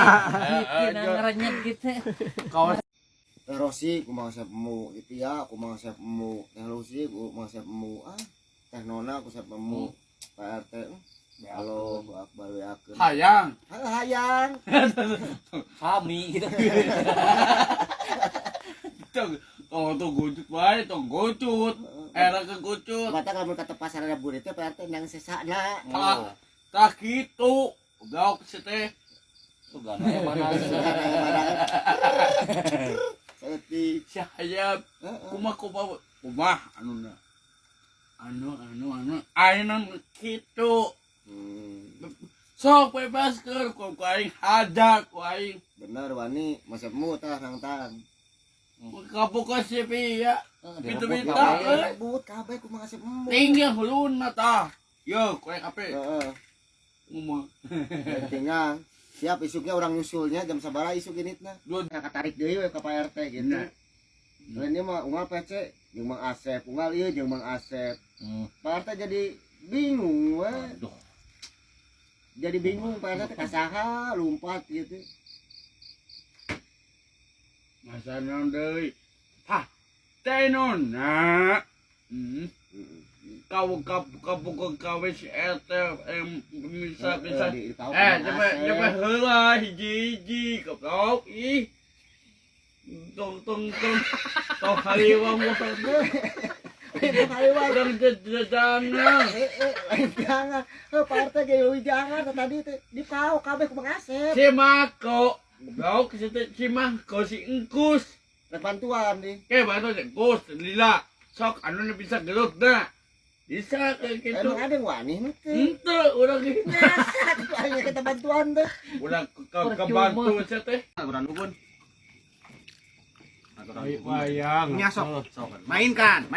Bikin ngerenyet gitu. Kawas Rosi kumaha sepemu Ipia kumaha sepemu Teh Lucy kumaha sepemu Teh Nona ku sepemu Pak RT halo Akbar yakeun hayang. hayang Kami gitu. Tuh gucut wae, tuh gucut. Era ke gucut. mata lamun ka pasar ada burit teh Pak RT nang sesana Tak kitu. Udah ke teh. Sugana yang mana? setik Saya kumah anu ayeuna kitu. Sok bebas keur ku aing hajar ku aing. bener wani masepmu tah nang tang Kabuka sipi ya. Gitu Direbut bita. kabeh. rebut kabeh kumaha sepemu Tinggal huluna tah. Yo, kowe kape. heeh Ngomong. tinggal siap isuknya orang nyusulnya jam sabaraha isuk genitna Dua katarik deui we ka Pak RT gitu. Ini mah unggal PC jeung Mang Asep, unggal ieu jeung Mang Asep. Pak RT jadi bingung we. Aduh. Jadi bingung Pak RT kasaha lompat gitu. masa naon deui. Hah. Teh nona. Kau kawis bisa coba heula hiji goblok ih. Tong haliwang motor. Itu haliwang Orang jajanan. jangan. Pak RT ge jangan tadi teh dipau kabeh ku Mang Asep. Si Mako. Goblok si Mako si Engkus. Rek bantuan nih. Bantu Engkus lila. Sok anu bisa gelut na. Bisa kayak gitu. Emang ada yang wani nih teh. Ente udah gitu. Ayo kita bantuan teh. Udah kebantu saya teh. Aturan dukun. Wayang. Nyasok. Mainkan.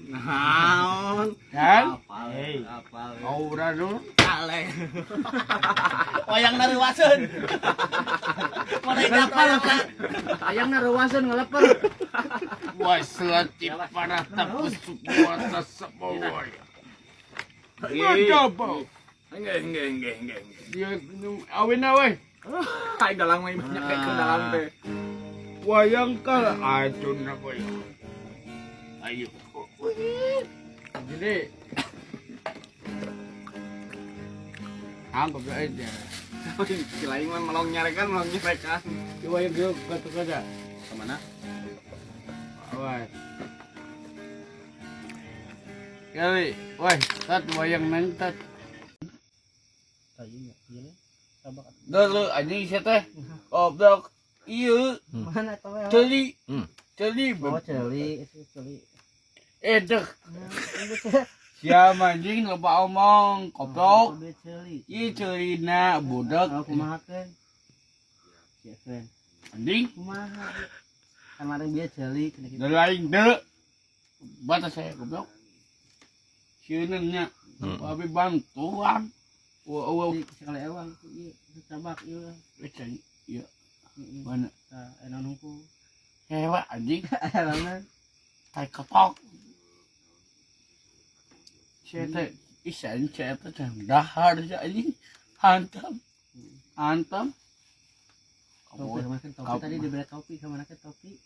Naon? Kan? Apal. Aura dulu. Kale. Wayang naruwaseun. Mana idapal ka? Wayang naruwaseun ngeleper. Wah, selati para tapus puasa semuanya. Coba. Enggak. Dia awin awin. Hai dalang mah banyak kayak kendalang teh. Wayang kal acun na boy. Ayo. Jadi anggap aja. Kilaing mah melong nyarekan. Di wayang dia kata-kata. Kemana? Wah. Kali, wah, tat wayang nantat. Dulu anjing siya teh. Goblok. Iya. Mana tuh? Celi. Celi. Oh, celi. Dek. Siapa anjing lupa omong. Goblok. Iya celina budak. Kumahakeun? Siakeun. Anjing. Kumaha? Kemarin dia celi kena gitu. Delaing dek. Batas saya goblok. Sieunnya. Tapi bantuan. Wah, Sekali ewang ieu cabak ieu. cari. Iya. Mana? Enak nungku. Hewa anjing. Enak. Hai ketok. Saya teh isan saya teh dahar aja anjing. Hantam. Topi makan topi tadi dibeli topi kemana ke topi?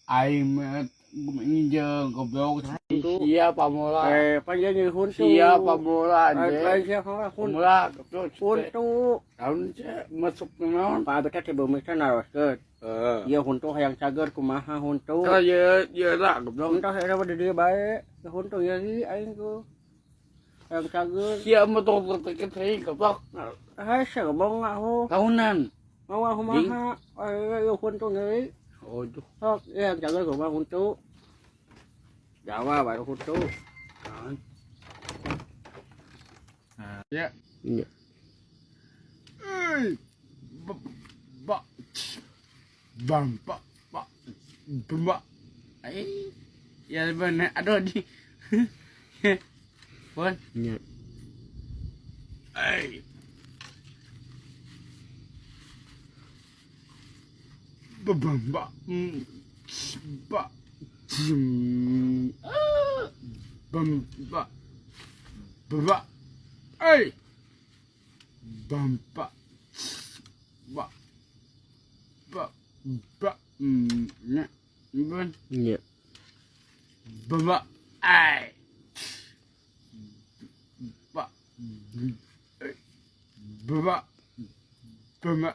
Aing mah nginjeng goblok. Sia pamula. Panjang jadi huntu. Sia pamula anjing. Siapa Pamula goblok. huntu? Tahun saya masuk ke naon? Pak abek teh beumikeun naroskeun. Ieu huntu hayang cager kumaha huntu? Saya lah goblok. Entah era mah di dieu bae. Huntu ieu aing ku. Hayang cager. Sia mah tong teket teh goblok. Hese ngomong aku. Tahunan. Mau aku maha. Ieu huntu deui. Oh, tuh. Sok hayang cager kumaha huntu. Jawa baru huntu. Ya. Iya. Bampak, pak, bambak. Ya benar. Aduh di. Pun. Iya. Bambak. Bak. Bambak. Bambak. Bampak. Bak. Nak. Bun. Iya. Bambak. Ai. Bak. Bambak. Bambak.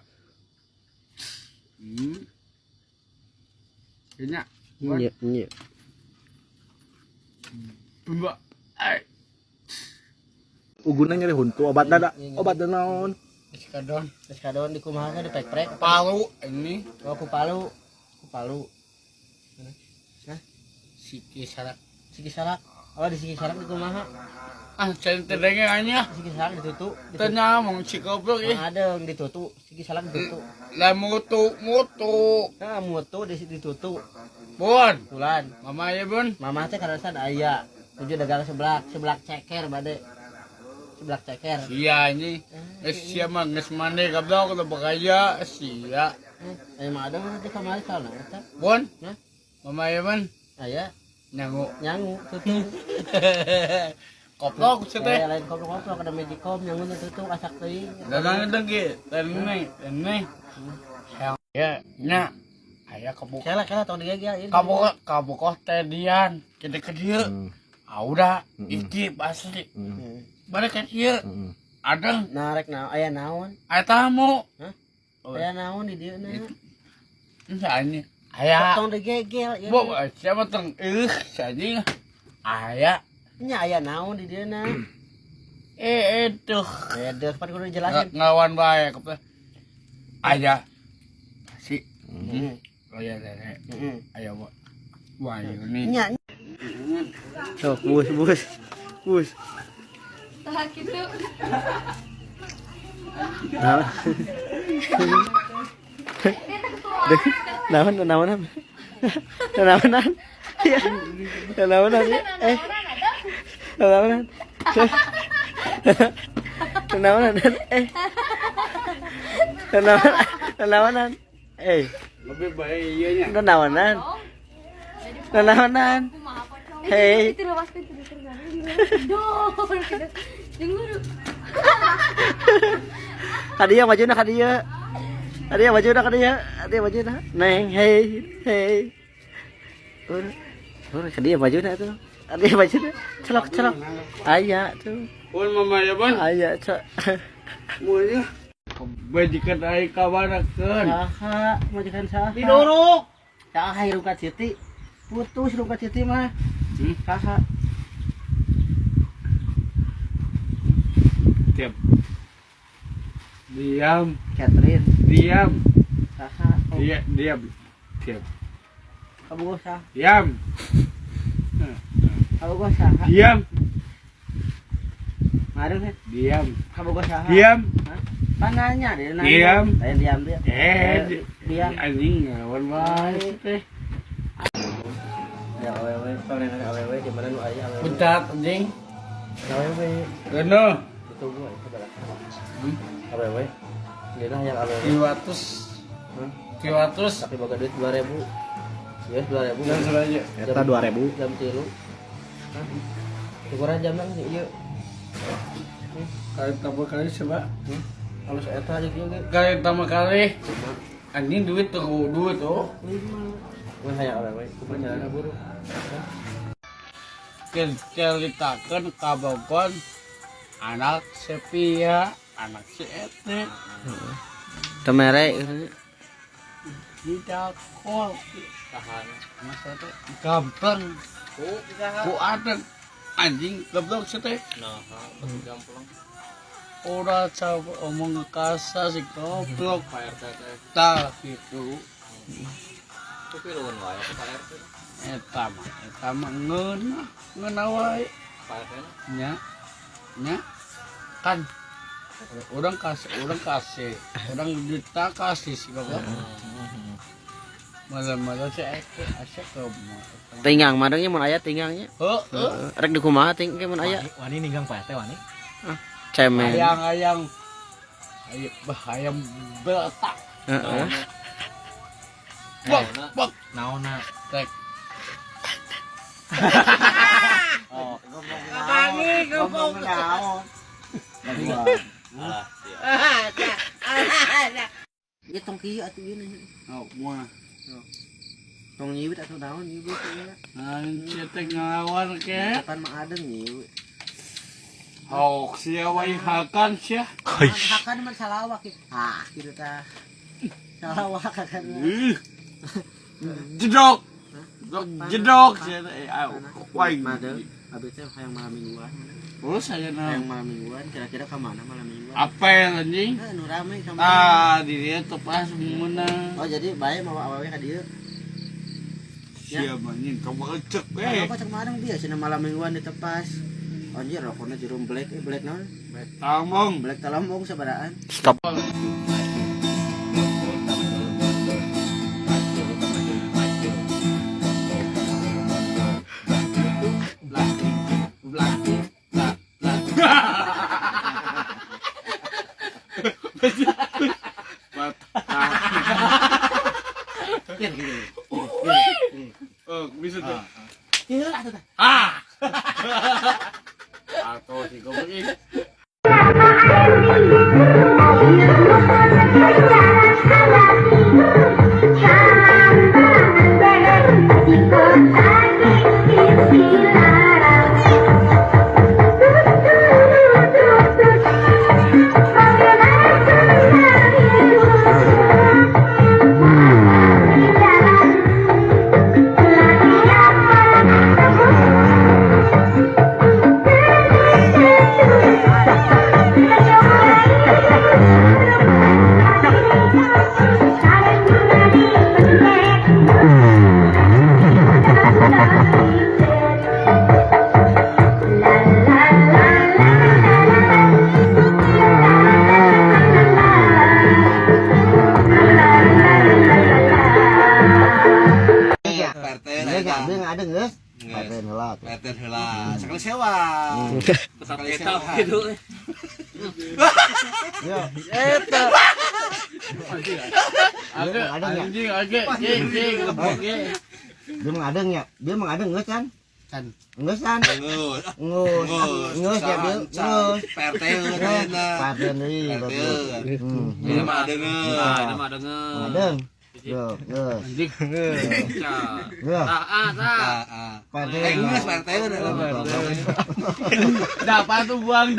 Enak. Iya, iya. Bambak. Ai. Uguna nyari huntu obat dada naon Eskadon di kumaha di prek-prek. Palu ini. Oh, ku Palu. Siki sarak. Siki Sarak. Oh, di Siki Sarak di kumaha? Ah, centerengnya hanya. Siki Sarak ditutup. Tanyamong si goblok eh. Ada yang ditutup. Siki Sarak ditutup. Lah mutu. Nah, mutu ditutup. Bun. Bulan. Mama ya bun. Mama teh kada sad aya. Tujuh dagang seblak ceker bade. Seblak ceker. Iya ini. Sia mah geus mande goblok udah bakaya sia. Aya mah ada nanti kamari salah eta. Bun. Hah? Mama ya bun. Aya Nyangu. tutup. Koplok Teh teh. lain koplok kada magicom nyangun tutup asak teuing. Dagang dengki. Ini. Ya, nya. Aya kabuk. Kela tong digegel. Kabuk teh dian. Kita ke dieu. Auda iki asli. Balik ke dieu. Ada Narek aya naon? aya tamu. Hah? Aya naon di dieu na? Ini aya. Tong digegel ya. Bo, siapa teng sajing aya. Nya aya naon di dieu na? Eduh. Deuk pan kudu dijelasin. Ngawan bae ke aya. Si. Heeh. Aya nenek. Heeh. Aya wa. Wah, ini. Nya sok bus Tahan gitu. naon naon Lebih baik iya nya. naonan Hei. Itu lepas pintu Dor. Dengur. Kadieu majuna kadieu majuna neng hei kadieu majuna tuh kadieu majuna celok aya tuh Pun mama ya bun. aya cok Mulya. Bajikan ai kawanakeun. saha majikan saha? didorok Saha hirup ka Citi? Putus hirup ka Citi mah. Saha? Tiap. Diam. Catherine. Diam. Saha? Diam. Tiap. Kabogoh saha? Diam. Kabogoh saha? Diam. Ngareun he. Diam. Kabogoh saha? Diam. Pananya dia nanya. Diam. Saya diam dia. Diam. Anjing ngawan bae teh. Ya awewe, soalnya awewe di mana nu aya awewe. Bentar anjing. Awewe. Geno. Itu gua itu bala. Awewe. Dia hayang awewe. 200. 200. Tapi boga duit 2000. Ya 2000. Jangan saja. eta 2000 Jam 3. Hah? Ukuran jam nang ieu. Kali tambah kali coba. Halus eta aja kieu ge. Kali tambah kali. Anjing duit tuh duit oh. 5. Mun hayang awewe, kumaha jalan buru. Ceritakan kabogon anak sepia, anak si ete. temere Di dakol. Tahan. Mas ete gampang. Ku ada anjing goblok sete. Nah, gampang. Ora coba omong kasa si goblok Pak RT teh. Tah gitu. Tapi lawan wae ke Pak RT. Eta mah ngeuna wae. Pak RT Nya. Kan orang kasih. Orang juta kasih sih goblok. Malam-malam saya asyik ke tinggang madangnya mun aya tinggangnya rek di kumaha ting ge mun aya Wani ninggang Pak RT wani. cemen ayang ayam beletak. heeh Bok Naonna? tek. Oh, Ngomong naon? Ieu tong kieu atuh ieu. Oh, mua. Tong nyiwit atuh naon nyiwit ieu. Anjir teh ngelawan ke. Kan mah adeng nyiwit. Hok sia wai hakan sia. Hakan mah salawak ieu. Ah, kitu tah. Salawak hakan. Jedok. Jedok sia teh. Wai. Madeng. Abis teh hayang malam mingguan. Oh, saya Hayang nah. malam mingguan kira-kira ka mana malam mingguan? Apel anjing. Nu rame sama. Di dia tuh pas meunang. Oh, jadi bae mau awewe ka dieu. Sia anjing kamu ecek Eh, kok cek madeng dia cenah malam mingguan di tepas. Anjir rokona jerum black black naon? Tamong. Black talambung sabaraan. Stop. Oh, bisa tuh. Kieu atuh tah. Atau si goblok ini. Dia ngadeng geus. Paten heula. Paten heula. Sekali sewa. Sekali sewa. Gitu. Yo, Eta. Agak, Anjing agak. Jing gebok ge. dia mengadeng ya. Dia mengadeng geus kan? Can. Geus kan? Ngus. Ngeus ya dia. Ngeus. PRT euna. Paten deui. Ini mah ada Nah, mah denger. Ngadeng. Yo, geus. Anjing. Geus. Tah. Paten. Ngus PRT euna. Dapat tuh buang